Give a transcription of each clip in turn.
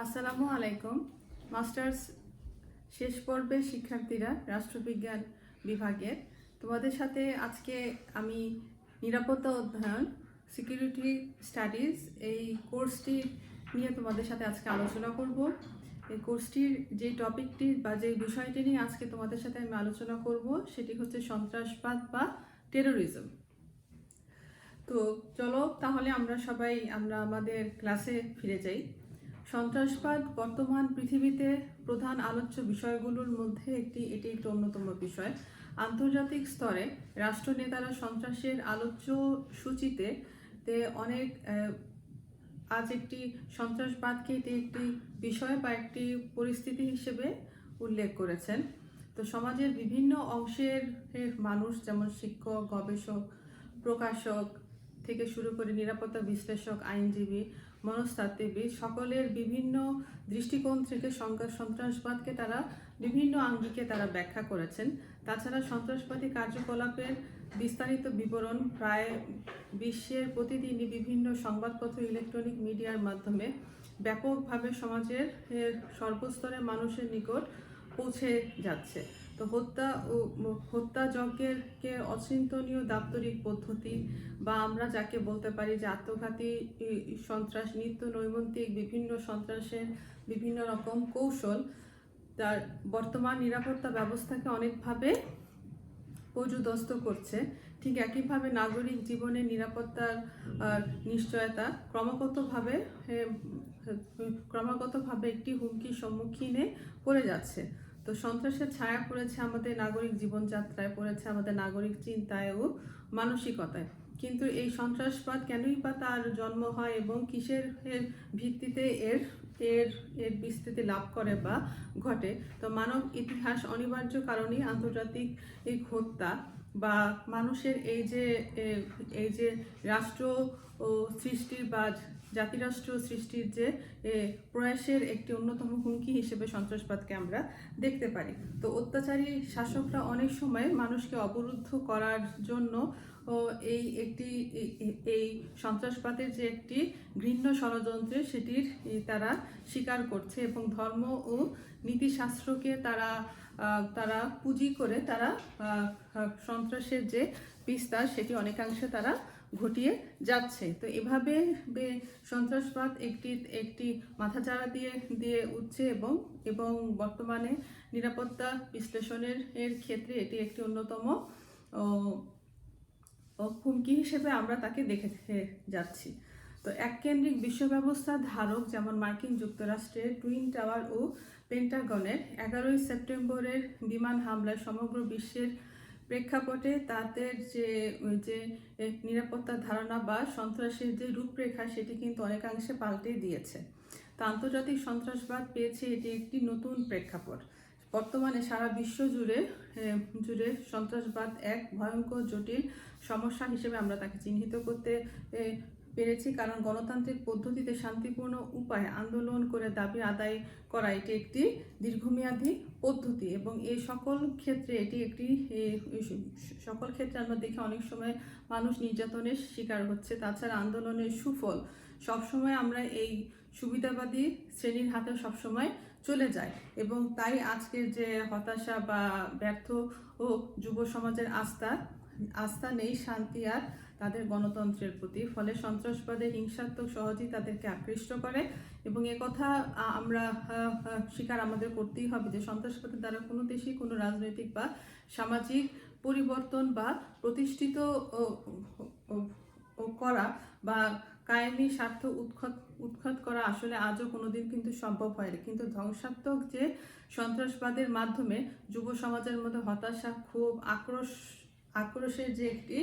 আসসালামু আলাইকুম। মাস্টার্স শেষ পর্বের শিক্ষার্থীরা, রাষ্ট্রবিজ্ঞান বিভাগের, তোমাদের সাথে আজকে আমি নিরাপত্তা অধ্যয়ন সিকিউরিটি স্টাডিজ এই কোর্সটি নিয়ে তোমাদের সাথে আজকে আলোচনা করব। এই কোর্সটির যে টপিকটি বা যে বিষয়টি নিয়ে আজকে তোমাদের সাথে আমি আলোচনা করব সেটি হচ্ছে সন্ত্রাসবাদ বা টেরোরিজম। তো চলো তাহলে আমরা আমাদের ক্লাসে ফিরে যাই। সন্ত্রাসবাদ বর্তমান পৃথিবীতে প্রধান আলোচ্য বিষয়গুলোর মধ্যে এটি একটি অন্যতম বিষয়। আন্তর্জাতিক স্তরে রাষ্ট্রনেতারা সন্ত্রাসের আলোচ্য সূচিতে অনেক আজ একটি সন্ত্রাসবাদকে এটি একটি বিষয় বা একটি পরিস্থিতি হিসেবে উল্লেখ করেছেন। তো সমাজের বিভিন্ন অংশের মানুষ, যেমন শিক্ষক, গবেষক, প্রকাশক থেকে শুরু করে নিরাপত্তা বিশ্লেষক, আইনজীবী, মনস্তাত্ত্বিকবিদ, সকলের বিভিন্ন দৃষ্টিকোণ থেকে সন্ত্রাসবাদকে তারা বিভিন্ন আঙ্গিকে তারা ব্যাখ্যা করেছেন। তাছাড়া সন্ত্রাসবাদী কার্যকলাপের বিস্তারিত বিবরণ প্রায় বিশ্বের প্রতিদিনই বিভিন্ন সংবাদপত্র, ইলেকট্রনিক মিডিয়ার মাধ্যমে ব্যাপকভাবে সমাজের সর্বস্তরের মানুষের নিকট পৌঁছে যাচ্ছে। তো হত্যাযজ্ঞের অচিন্তনীয় দাপ্তরিক পদ্ধতি বা আমরা যাকে বলতে পারি যে আত্মঘাতী সন্ত্রাস, নিত্য নৈমিত্তিক বিভিন্ন সন্ত্রাসের বিভিন্ন রকম কৌশল তার বর্তমান নিরাপত্তা ব্যবস্থাকে অনেকভাবে পর্যুদস্ত করছে। ঠিক একইভাবে নাগরিক জীবনের নিরাপত্তার নিশ্চয়তা ক্রমাগতভাবে একটি হুমকির সম্মুখীনে পড়ে যাচ্ছে। তো সন্ত্রাসের ছায়া পড়েছে আমাদের নাগরিক জীবনযাত্রায়, পড়েছে আমাদের নাগরিক চিন্তায় ও মানসিকতায়। কিন্তু এই সন্ত্রাসবাদ কেনই বা তার জন্ম হয় এবং কিসের ভিত্তিতে এর এর এর বিস্তৃতি লাভ করে বা ঘটে? তো মানব ইতিহাস অনিবার্য কারণেই আন্তর্জাতিক এই হত্যা বা মানুষের এই যে রাষ্ট্র ও সৃষ্টির বা জাতিরাষ্ট্র সৃষ্টির যে প্রয়াসের একটি অন্যতম হুমকি হিসেবে সন্ত্রাসবাদকে আমরা দেখতে পারি। তো অত্যাচারী শাসকরা অনেক সময় মানুষকে অবরুদ্ধ করার জন্য এই সন্ত্রাসবাদের যে একটি ঘৃণ্য ষড়যন্ত্রে সেটির তারা স্বীকার করছে এবং ধর্ম ও নীতিশাস্ত্রকে তারা পুঁজি করে তারা সন্ত্রাসের যে বিস্তার সেটি অনেকাংশে তারা ঘটিয়ে যাচ্ছে। তো এভাবে সন্ত্রাসবাদ একটি মাথাচাড়া দিয়ে উঠছে এবং বর্তমানে নিরাপত্তা বিশ্লেষণের ক্ষেত্রে এটি একটি অন্যতম হুমকি হিসেবে আমরা তাকে দেখে যাচ্ছি। তো এককেন্দ্রিক বিশ্ব ব্যবস্থার ধারক যেমন মার্কিন যুক্তরাষ্ট্রের টুইন টাওয়ার ও পেন্টাগনের 11ই সেপ্টেম্বরের বিমান হামলায় সমগ্র বিশ্বের প্রেক্ষাপটে তাদের যে নিরাপত্তার ধারণা বা সন্ত্রাসের যে রূপরেখা সেটি কিন্তু অনেকাংশে পাল্টে দিয়েছে। তো আন্তর্জাতিক সন্ত্রাসবাদ পেয়েছে এটি একটি নতুন প্রেক্ষাপট। বর্তমানে সারা বিশ্ব জুড়ে সন্ত্রাসবাদ এক ভয়ঙ্কর জটিল সমস্যা হিসেবে আমরা তাকে চিহ্নিত করতে পেরেছি, কারণ গণতান্ত্রিক পদ্ধতিতে শান্তিপূর্ণ উপায়ে আন্দোলন করে দাবি আদায় করা এটি একটি দীর্ঘমেয়াদী পদ্ধতি এবং এই সকল ক্ষেত্রে আমরা দেখি অনেক সময় মানুষ নির্যাতনের শিকার হচ্ছে। তাছাড়া আন্দোলনের সুফল সবসময় আমরা এই সুবিধাবাদী শ্রেণীর হাতে সবসময় চলে যায় এবং তাই আজকের যে হতাশা বা ব্যর্থ ও যুব সমাজের আস্থা নেই শান্তি আর তাদের গণতন্ত্রের প্রতি। ফলে সন্ত্রাসবাদের হিংসাত্মক সহজেই তাদেরকে আকৃষ্ট করে এবং কথা আমরা স্বীকার আমাদের করতেই হবে যে সন্ত্রাসবাদের দ্বারা কোনো দেশই কোনো রাজনৈতিক বা সামাজিক পরিবর্তন বা প্রতিষ্ঠিত করা বা কায়েমি স্বার্থ উৎখাত করা আসলে আজও কোনোদিন কিন্তু সম্ভব হয়নি। কিন্তু ধ্বংসাত্মক যে সন্ত্রাসবাদের মাধ্যমে যুব সমাজের মধ্যে হতাশা, ক্ষোভ, আক্রোশের যে একটি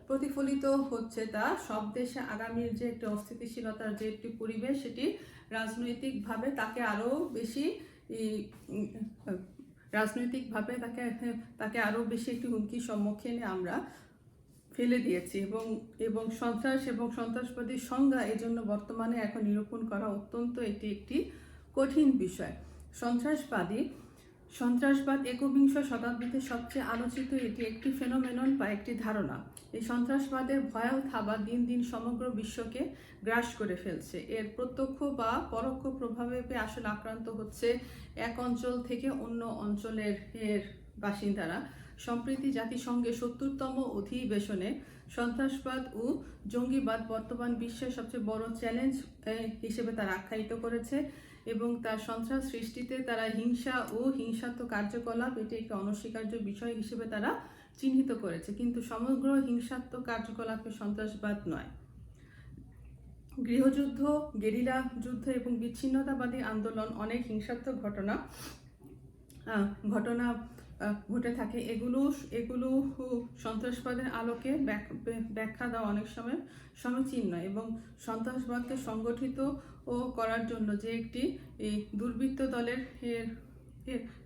প্রতিফলিত হচ্ছে তা সব দেশে আগামীর যে একটি অস্থিতিশীলতার যে একটি পরিবেশ সেটি রাজনৈতিকভাবে তাকে আরও বেশি একটি হুমকির সম্মুখীনে আমরা ফেলে দিয়েছি এবং সন্ত্রাস এবং সন্ত্রাসবাদীর সংজ্ঞা এজন্য বর্তমানে এখন নিরূপণ করা অত্যন্ত একটি কঠিন বিষয়। সন্ত্রাসবাদ একবিংশ শতাব্দীতে সবচেয়ে আলোচিত এটি একটি ফেনোমেনন বা একটি ধারণা। এই সন্ত্রাসবাদের ভয়াল থাবা দিন দিন সমগ্র বিশ্বকে গ্রাস করে ফেলছে। এর প্রত্যক্ষ বা পরোক্ষ প্রভাবে আসলে আক্রান্ত হচ্ছে এক অঞ্চল থেকে অন্য অঞ্চলের বাসিন্দারা। সম্প্রতি জাতিসংঘের ৭০তম অধিবেশনে সন্ত্রাসবাদ ও জঙ্গিবাদ বর্তমান বিশ্বের সবচেয়ে বড় চ্যালেঞ্জ হিসেবে তারা আখ্যায়িত করেছে এবং তার সন্ত্রাস সৃষ্টিতে তারা হিংসা ও হিংসাত্মক কার্যকলাপ এটি একটি অনস্বীকার্য বিষয় হিসেবে তারা চিহ্নিত করেছে। কিন্তু সমগ্র হিংসাত্মক কার্যকলাপে সন্ত্রাসবাদ নয়। গৃহযুদ্ধ, গেরিলা যুদ্ধ এবং বিচ্ছিন্নতাবাদী আন্দোলন অনেক হিংসাত্মক ঘটনা ঘটে থাকে। এগুলো সন্ত্রাসবাদের আলোকে ব্যাখ্যা দেওয়া অনেক সময় সমীচীন নয় এবং সন্ত্রাসবাদকে সংগঠিত করার জন্য যে একটি দুর্বৃত্ত দলের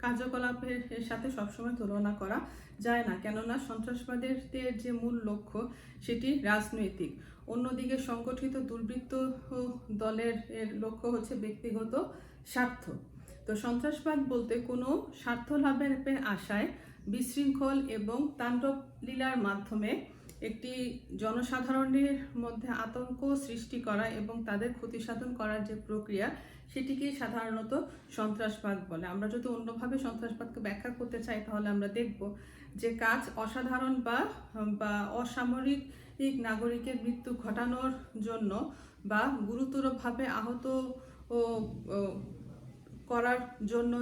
কার্যকলাপের সাথে সবসময় তুলনা করা যায় না, কেননা সন্ত্রাসবাদের যে মূল লক্ষ্য সেটি রাজনৈতিক। অন্যদিকে সংগঠিত দুর্বৃত্ত দলের লক্ষ্য হচ্ছে ব্যক্তিগত স্বার্থ। তো সন্ত্রাসবাদ বলতে কোনো স্বার্থ লাভের আশায় বিশৃঙ্খল এবং তাণ্ডব লীলার মাধ্যমে একটি জনসাধারণের মধ্যে আতঙ্ক সৃষ্টি করা এবং তাদের ক্ষতিসাধন করার যে প্রক্রিয়া সেটিকেই সাধারণত সন্ত্রাসবাদ বলে। আমরা যদি অন্যভাবে সন্ত্রাসবাদকে ব্যাখ্যা করতে চাই তাহলে আমরা দেখব যে কাজ অসাধারণ বা অসামরিক নাগরিকের মৃত্যু ঘটানোর জন্য বা গুরুতরভাবে আহত করার জন্য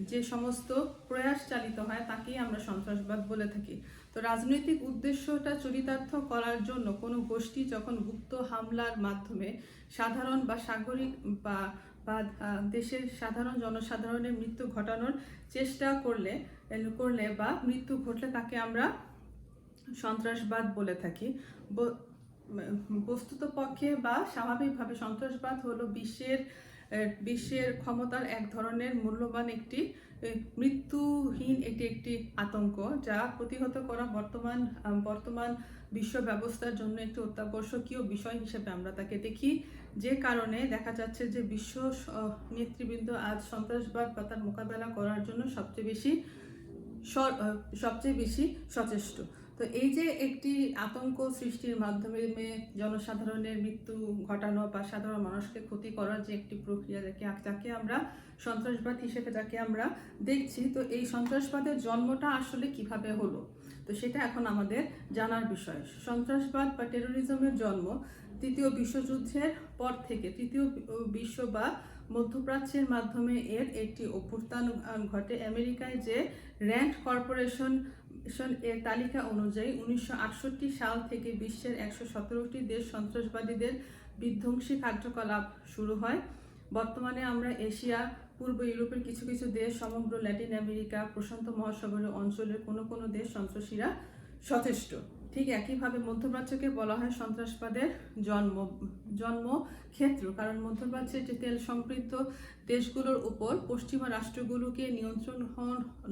যে সমস্ত প্রয়াস চালিত হয় তাকেই আমরা সন্ত্রাসবাদ বলে থাকি। তো রাজনৈতিক উদ্দেশ্যটা চরিতার্থ করার জন্য কোনো গোষ্ঠী যখন গুপ্ত হামলার মাধ্যমে সাধারণ বা সাগরিক বা দেশের সাধারণ জনসাধারণের মৃত্যু ঘটানোর চেষ্টা করলে বা মৃত্যু ঘটলে তাকে আমরা সন্ত্রাসবাদ বলে থাকি। বস্তুত পক্ষে বা স্বাভাবিকভাবে সন্ত্রাসবাদ হলো বিশ্বের ক্ষমতার এক ধরনের মূল্যবান একটি মৃত্যুহীন একটি আতঙ্ক, যা প্রতিহত করা বর্তমান বিশ্ব ব্যবস্থার জন্য একটি অত্যাবশ্যকীয় বিষয় হিসেবে আমরা তাকে দেখি। যে কারণে দেখা যাচ্ছে যে বিশ্ব নেতৃবৃন্দ আজ সন্ত্রাসবাদ বা তার মোকাবেলা করার জন্য সবচেয়ে বেশি সচেষ্ট। তো এই যে একটি আতঙ্ক সৃষ্টির মাধ্যমে জনসাধারণের মৃত্যু ঘটানো বা সাধারণ মানুষকে ক্ষতি করার যে একটি প্রক্রিয়া যাকে আমরা সন্ত্রাসবাদ হিসেবে যাকে আমরা দেখছি, তো এই সন্ত্রাসবাদের জন্মটা আসলে কিভাবে হলো, তো সেটা এখন আমাদের জানার বিষয়। সন্ত্রাসবাদ বা টেরোরিজমের জন্ম তৃতীয় বিশ্বযুদ্ধের পর থেকে। তৃতীয় বিশ্ব বা মধ্যপ্রাচ্যের মাধ্যমে এর একটি অভ্যুত্থান ঘটে। আমেরিকায় যে র্যান্ড কর্পোরেশন এর তালিকা অনুযায়ী 1968 সাল থেকে বিশ্বের 117টি দেশ সন্ত্রাসবাদীদের বিধ্বংসী কার্যকলাপ শুরু হয়। বর্তমানে আমরা এশিয়া, পূর্ব ইউরোপের কিছু কিছু দেশ, সমগ্র ল্যাটিন আমেরিকা, প্রশান্ত মহাসাগরীয় অঞ্চলের কোনো দেশ সন্ত্রাসীরা সচেষ্ট। ঠিক একইভাবে মধ্যপ্রাচ্যকে বলা হয় সন্ত্রাসবাদের জন্মক্ষেত্র, কারণ মধ্যপ্রাচ্যের যে তেল সমৃদ্ধ দেশগুলোর উপর পশ্চিমা রাষ্ট্রগুলোকে নিয়ন্ত্রণ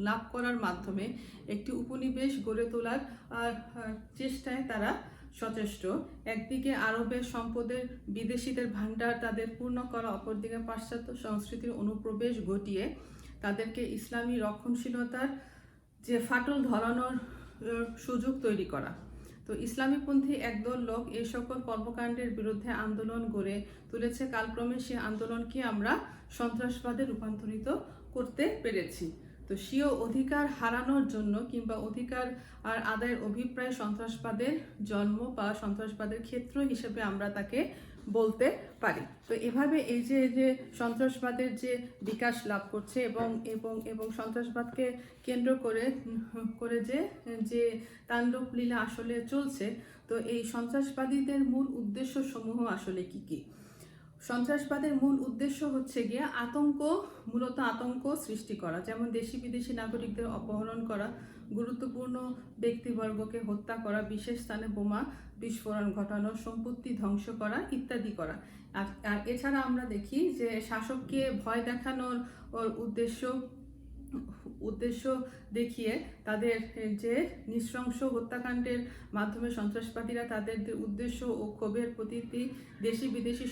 লাভ করার মাধ্যমে একটি উপনিবেশ গড়ে তোলার চেষ্টায় তারা সচেষ্ট। একদিকে আরবের সম্পদের বিদেশিদের ভাণ্ডার তাদের পূর্ণ করা, অপরদিকে পাশ্চাত্য সংস্কৃতির অনুপ্রবেশ ঘটিয়ে তাদেরকে ইসলামী রক্ষণশীলতার যে ফাটল ধরানোর সুযোগ তৈরি করা। তো ইসলামীপন্থী একদল লোক এই সকল কর্মকাণ্ডের বিরুদ্ধে আন্দোলন গড়ে তুলেছে। কালক্রমে সে আন্দোলনকে আমরা সন্ত্রাসবাদে রূপান্তরিত করতে পেরেছি। তো স্বীয় অধিকার হারানোর জন্য কিংবা অধিকার আর আদায়ের অভিপ্রায় সন্ত্রাসবাদের জন্ম বা সন্ত্রাসবাদের ক্ষেত্র হিসেবে আমরা তাকে বলতে পারি। তো এভাবে এই যে সন্ত্রাসবাদের যে বিকাশ লাভ করছে এবং সন্ত্রাসবাদকে কেন্দ্র করে যে তাণ্ডব লীলা আসলে চলছে, তো এই সন্ত্রাসবাদীদের মূল উদ্দেশ্য সমূহ আসলে কি? সন্ত্রাসবাদের মূল উদ্দেশ্য হচ্ছে গিয়ে মূলত আতঙ্ক সৃষ্টি করা, যেমন দেশি বিদেশি নাগরিকদের অপহরণ করা, গুরুত্বপূর্ণ ব্যক্তিবর্গকে হত্যা করা, বিশেষ স্থানে বোমা বিস্ফোরণ ঘটানো, সম্পত্তি ধ্বংস করা ইত্যাদি করা। আর এছাড়া আমরা দেখি যে শাসককে ভয় দেখানোর উদ্দেশ্য উদ্দেশ্য দেখিয়ে তাদের যে নৃশংস হত্যাকাণ্ডের মাধ্যমে সন্ত্রাসবাদীরা তাদের উদ্দেশ্য ও ক্ষোভের প্রতি দেশি বিদেশি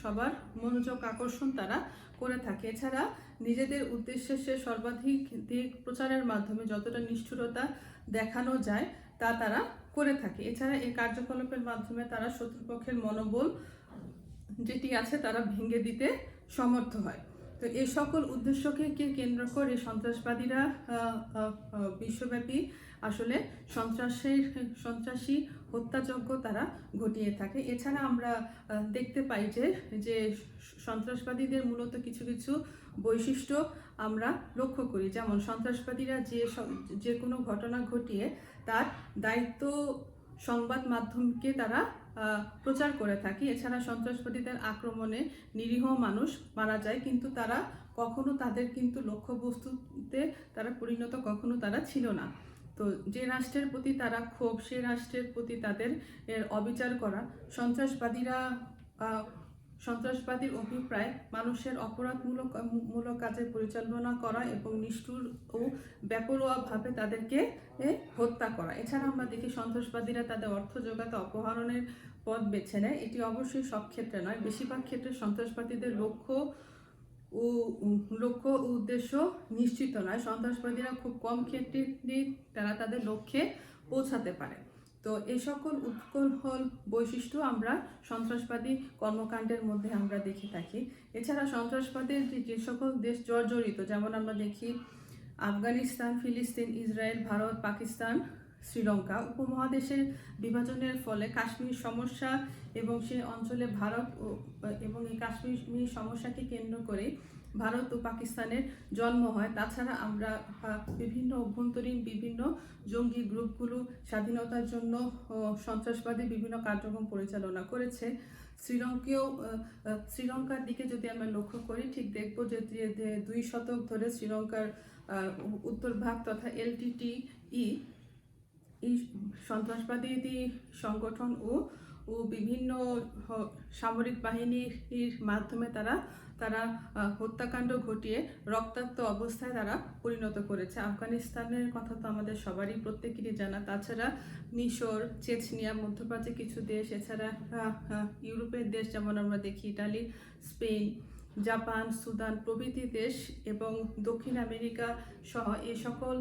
সবার মনোযোগ আকর্ষণ তারা করে থাকে। এছাড়া নিজেদের উদ্দেশ্যে সে সর্বাধিক দিক প্রচারের মাধ্যমে যতটা নিষ্ঠুরতা দেখানো যায় তা তারা করে থাকে। এছাড়া এই কার্যকলাপের মাধ্যমে তারা শত্রুপক্ষের মনোবল যেটি আছে তারা ভেঙে দিতে সমর্থ হয়। তো এই সকল উদ্দেশ্যকে কেন্দ্র করে সন্ত্রাসবাদীরা বিশ্বব্যাপী আসলে সন্ত্রাসী হত্যাযজ্ঞ তারা ঘটিয়ে থাকে। এছাড়া আমরা দেখতে পাই যে সন্ত্রাসবাদীদের মূলত কিছু কিছু বৈশিষ্ট্য আমরা লক্ষ্য করি, যেমন সন্ত্রাসবাদীরা যে কোনো ঘটনা ঘটিয়ে তার দায়িত্ব সংবাদ মাধ্যমকে তারা প্রচার করে থাকে। এছাড়া সন্ত্রাসবাদীদের আক্রমণে নিরীহ মানুষ মারা যায়, কিন্তু তারা কখনো তাদের কিন্তু লক্ষ্যবস্তুতে তারা পরিণত কখনো তারা ছিল না। তো যে রাষ্ট্রের প্রতি তারা ক্ষোভ, সে রাষ্ট্রের প্রতি তাদের অবিচার করা, সন্ত্রাসবাদীর অভিপ্রায় মানুষের অপরাধমূলক কাজে পরিচালনা করা এবং নিষ্ঠুর ও বেপরোয়াভাবে তাদেরকে হত্যা করা। এছাড়া আমরা দেখি সন্ত্রাসবাদীরা তাদের অর্থ জোগাতে অপহরণের পথ বেছে নেয়। এটি অবশ্যই সব ক্ষেত্রে নয়, বেশিরভাগ ক্ষেত্রে সন্ত্রাসবাদীদের লক্ষ্য ও উদ্দেশ্য নিশ্চিত নয়। সন্ত্রাসবাদীরা খুব কম ক্ষেত্রে তারা তাদের লক্ষ্যে পৌঁছাতে পারে। তো এই সকল উৎকল বৈশিষ্ট্য আমরা সন্ত্রাসবাদী কর্মকাণ্ডের মধ্যে আমরা দেখে থাকি। এছাড়া সন্ত্রাসবাদের যে সকল দেশ জর্জরিত, যেমন আমরা দেখি আফগানিস্তান, ফিলিস্তিন, ইসরায়েল, ভারত, পাকিস্তান, শ্রীলঙ্কা। উপমহাদেশের বিভাজনের ফলে কাশ্মীর সমস্যা এবং সেই অঞ্চলে ভারত এবং এই কাশ্মীর সমস্যাকে কেন্দ্র করে ভারত ও পাকিস্তানের জন্ম হয়। তাছাড়া আমরা অভ্যন্তরীণ বিভিন্ন জঙ্গি গ্রুপগুলো স্বাধীনতার জন্য সন্ত্রাসবাদী বিভিন্ন কার্যক্রম পরিচালনা করেছে। শ্রীলঙ্কার দিকে যদি আমরা লক্ষ্য করি, ঠিক দেখব যে 2 শতক ধরে শ্রীলঙ্কার উত্তর ভাগ তথা LTTE সন্ত্রাসবাদী সংগঠন ও বিভিন্ন সামরিক বাহিনীর মাধ্যমে তারা হত্যাকাণ্ড ঘটিয়ে রক্তাক্ত অবস্থায় তারা পরিণত করেছে। আফগানিস্তানের কথা তো আমাদের সবারই প্রত্যেকেরই জানা। তাছাড়া মিশর, চেচনিয়া, মধ্যপ্রাচ্যে কিছু দেশ, এছাড়া ইউরোপের দেশ যেমন আমরা দেখি ইটালি, স্পেন, জাপান, সুদান প্রভৃতি দেশ এবং দক্ষিণ আমেরিকা সহ এই সকল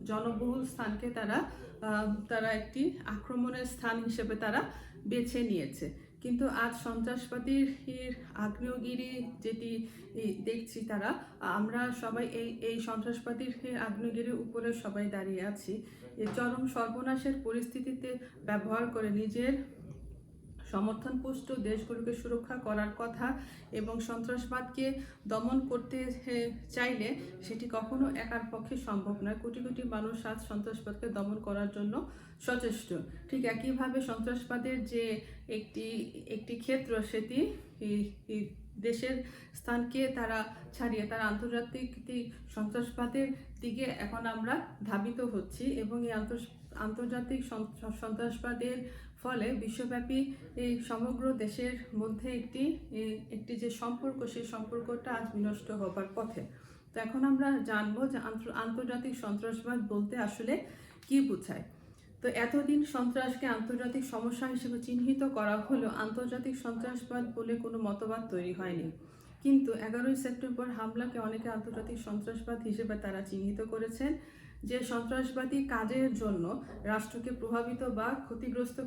জনবহুল স্থানকে তারা একটি আক্রমণের স্থান হিসেবে তারা বেছে নিয়েছে। কিন্তু আজ সন্ত্রাসবাদীর আগ্নেয়গিরি যেটি দেখছি, আমরা সবাই এই সন্ত্রাসবাদীর আগ্নেয়গিরির উপরে সবাই দাঁড়িয়ে আছি। এই চরম সর্বনাশের পরিস্থিতিতে ব্যবহার করে নিজের সমর্থনপুষ্ট দেশগুলোকে সুরক্ষা করার কথা এবং সন্ত্রাসবাদকে দমন করতে চাইলে সেটি কখনো একার পক্ষে সম্ভব নয়। কোটি কোটি মানুষ আজ সন্ত্রাসবাদকে দমন করার জন্য সচেষ্ট। ঠিক একইভাবে সন্ত্রাসবাদের যে একটি ক্ষেত্র, সেটি দেশের স্থানকে তারা ছাড়িয়ে তারা আন্তর্জাতিক সন্ত্রাসবাদের দিকে এখন আমরা ধাবিত হচ্ছি এবং এই আন্তর্জাতিক সন্ত্রাসবাদের ফলে বিশ্বব্যাপী এই সমগ্র দেশের মধ্যে একটি যে সম্পর্ক, সেই সম্পর্কটা আজ বিনষ্ট হবার পথে। তো এখন আমরা জানবো যে আন্তর্জাতিক সন্ত্রাসবাদ বলতে আসলে কি বোঝায়। তো এতদিন সন্ত্রাসকে আন্তর্জাতিক সমস্যা হিসেবে চিহ্নিত করা হলেও আন্তর্জাতিক সন্ত্রাসবাদ বলে কোনো মতবাদ তৈরি হয়নি। কিন্তু 11ই সেপ্টেম্বর হামলাকে অনেকে আন্তর্জাতিক সন্ত্রাসবাদ হিসেবে তারা চিহ্নিত করেছেন। যে সন্ত্রাসবাদী কাজের জন্য রাষ্ট্রকে প্রভাবিত বা ক্ষতিগ্রস্ত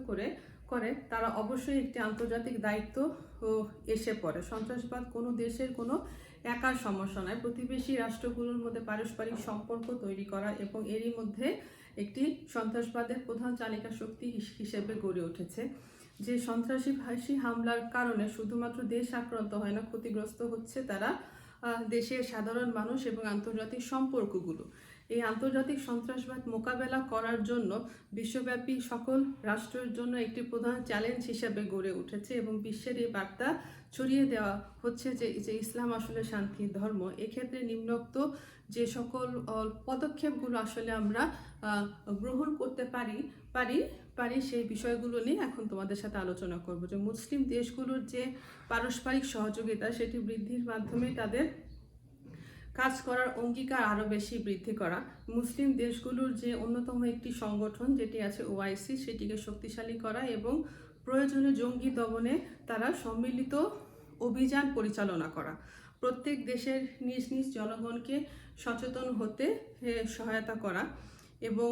করে তারা অবশ্যই একটি আন্তর্জাতিক দায়িত্ব এসে পড়ে। সন্ত্রাসবাদ কোনো দেশের কোনো একার সমস্যা নয়। প্রতিবেশী রাষ্ট্রগুলোর মধ্যে পারস্পরিক সম্পর্ক তৈরি করা এবং এরই মধ্যে একটি সন্ত্রাসবাদের প্রধান চালিকা শক্তি হিসেবে গড়ে উঠেছে। যে সন্ত্রাসী হামলার কারণে শুধুমাত্র দেশ আক্রান্ত হয় না, ক্ষতিগ্রস্ত হচ্ছে তারা দেশের সাধারণ মানুষ এবং আন্তর্জাতিক সম্পর্কগুলো। এই আন্তর্জাতিক সন্ত্রাসবাদ মোকাবেলা করার জন্য বিশ্বব্যাপী সকল রাষ্ট্রের জন্য একটি প্রধান চ্যালেঞ্জ হিসেবে গড়ে উঠেছে এবং বিশ্বের এই বার্তা ছড়িয়ে দেওয়া হচ্ছে যে ইসলাম আসলে শান্তির ধর্ম। এক্ষেত্রে নিম্নোক্ত যে সকল পদক্ষেপগুলো আসলে আমরা গ্রহণ করতে পারি সেই বিষয়গুলো নিয়ে এখন তোমাদের সাথে আলোচনা করব। যে মুসলিম দেশগুলোর যে পারস্পরিক সহযোগিতা, সেটি বৃদ্ধির মাধ্যমে তাদের কাজ করার অঙ্গীকার আরও বেশি বৃদ্ধি করা, মুসলিম দেশগুলোর যে অন্যতম একটি সংগঠন যেটি আছে ওআইসি সেটিকে শক্তিশালী করা এবং প্রয়োজনে জঙ্গি দমনে তারা সম্মিলিত অভিযান পরিচালনা করা, প্রত্যেক দেশের নিজ নিজ জনগণকে সচেতন হতে সহায়তা করা এবং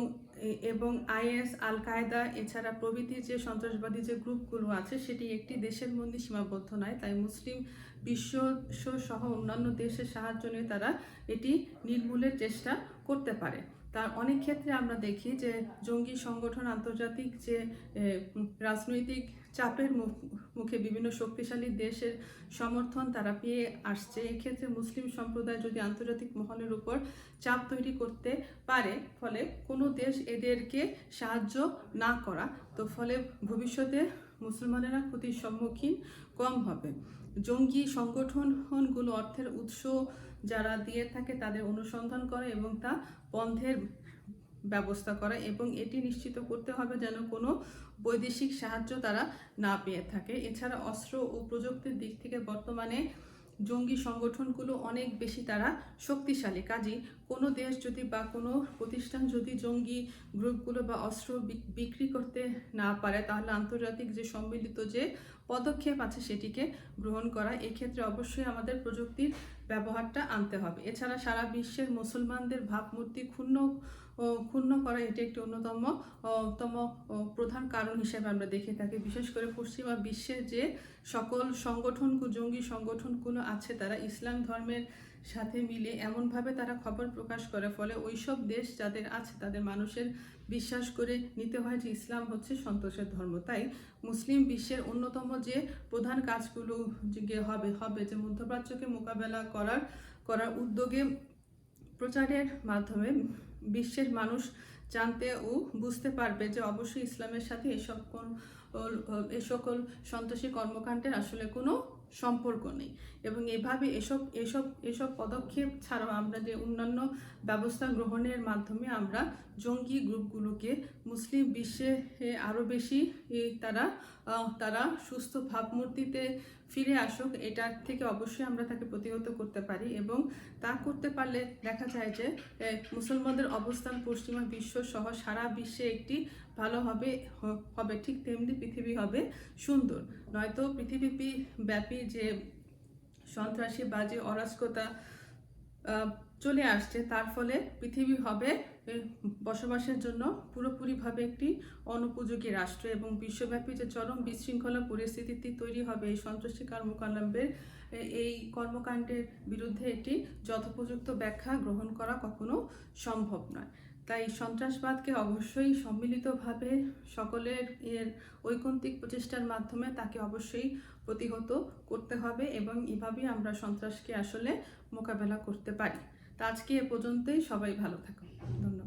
এবং আইএস, আল কায়দা এছাড়া প্রভৃতি যে সন্ত্রাসবাদী যে গ্রুপগুলো আছে সেটি একটি দেশের মধ্যে সীমাবদ্ধ নয়, তাই মুসলিম বিশ্ব সহ অন্যান্য দেশের সাহায্য নিয়ে তারা এটি নির্মূলের চেষ্টা করতে পারে। তার অনেক ক্ষেত্রে আমরা দেখি যে জঙ্গি সংগঠন আন্তর্জাতিক যে রাজনৈতিক চাপের মুখে বিভিন্ন শক্তিশালী দেশের সমর্থন তারা পেয়ে আসছে। এক্ষেত্রে মুসলিম সম্প্রদায় যদি আন্তর্জাতিক মহলের উপর চাপ তৈরি করতে পারে, ফলে কোনো দেশ এদেরকে সাহায্য না করা, তো ফলে ভবিষ্যতে মুসলমানেরা ক্ষতির সম্মুখীন কম হবে। জঙ্গি সংগঠনগুলো অর্থের উৎস যারা দিয়ে থাকে তাদের অনুসন্ধান করে এবং তা বন্ধের ব্যবস্থা করা এবং এটি নিশ্চিত করতে হবে যেন কোনো বৈদেশিক সাহায্য তারা না পেয়ে থাকে। এছাড়া অস্ত্র ও প্রযুক্তির দিক থেকে বর্তমানে জঙ্গি সংগঠনগুলো অনেক বেশি তারা শক্তিশালী, কাজেই কোনো দেশ যদি বা কোনো প্রতিষ্ঠান যদি জঙ্গি গ্রুপগুলো বা অস্ত্র বিক্রি করতে না পারে, তাহলে আন্তর্জাতিক যে সম্মিলিত যে পদক্ষেপ আছে সেটিকে গ্রহণ করা। এক্ষেত্রে অবশ্যই আমাদের প্রযুক্তির ব্যবহারটা আনতে হবে। এছাড়া সারা বিশ্বের মুসলমানদের ভাবমূর্তি ক্ষুণ্ণ করা এটি একটি অন্যতম প্রধান কারণ হিসেবে আমরা দেখে থাকি। বিশেষ করে পশ্চিমা বিশ্বের যে সকল জঙ্গি সংগঠনগুলো আছে তারা ইসলাম ধর্মের সাথে মিলে এমনভাবে তারা খবর প্রকাশ করে, ফলে ওইসব দেশ যাদের আছে তাদের মানুষের বিশ্বাস করে নিতে হয় যে ইসলাম হচ্ছে সন্তোষের ধর্ম। তাই মুসলিম বিশ্বের অন্যতম যে প্রধান কাজগুলো হবে যে মধ্যপ্রাচ্যকে মোকাবেলা করার উদ্যোগে প্রচারের মাধ্যমে বিশ্বের মানুষ জানতে ও বুঝতে পারবে যে অবশ্যই ইসলামের সাথে এ সকল সন্ত্রাসী কর্মকাণ্ডের আসলে কোনো সম্পর্ক নেই এবং এভাবে এসব পদক্ষেপ ছাড়াও আমরা যে অন্যান্য ব্যবস্থা গ্রহণের মাধ্যমে আমরা জঙ্গি গ্রুপগুলোকে মুসলিম বিশ্বে আরও বেশি তারা সুস্থ ভাবমূর্তিতে ফিরে আসুক, এটার থেকে অবশ্যই আমরা তাকে প্রতিহত করতে পারি এবং তা করতে পারলে দেখা যায় যে মুসলমানদের অবস্থান পশ্চিমা বিশ্ব সহ সারা বিশ্বে একটি ভালো হবে। ঠিক তেমনি পৃথিবী হবে সুন্দর। নয়তো পৃথিবী ব্যাপী যে সন্ত্রাসী বা যে অরাজকতা চলে আসছে তার ফলে পৃথিবী হবে বসবাসের জন্য পুরোপুরিভাবে একটি অনুপযোগী রাষ্ট্র এবং বিশ্বব্যাপী যে চরম বিশৃঙ্খলা পরিস্থিতি তৈরি হবে এই সন্ত্রাসী এই কর্মকাণ্ডের বিরুদ্ধে একটি যথোপযুক্ত ব্যাখ্যা গ্রহণ করা কখনো সম্ভব নয়। তাই সন্ত্রাসবাদকে অবশ্যই সম্মিলিতভাবে সকলের ঐকান্তিক প্রচেষ্টার মাধ্যমে তাকে অবশ্যই প্রতিহত করতে হবে এবং এভাবেই আমরা সন্ত্রাসকে আসলে মোকাবেলা করতে পারি। তা আজকে এ পর্যন্তই, সবাই ভালো থাকুন। ধন্যবাদ।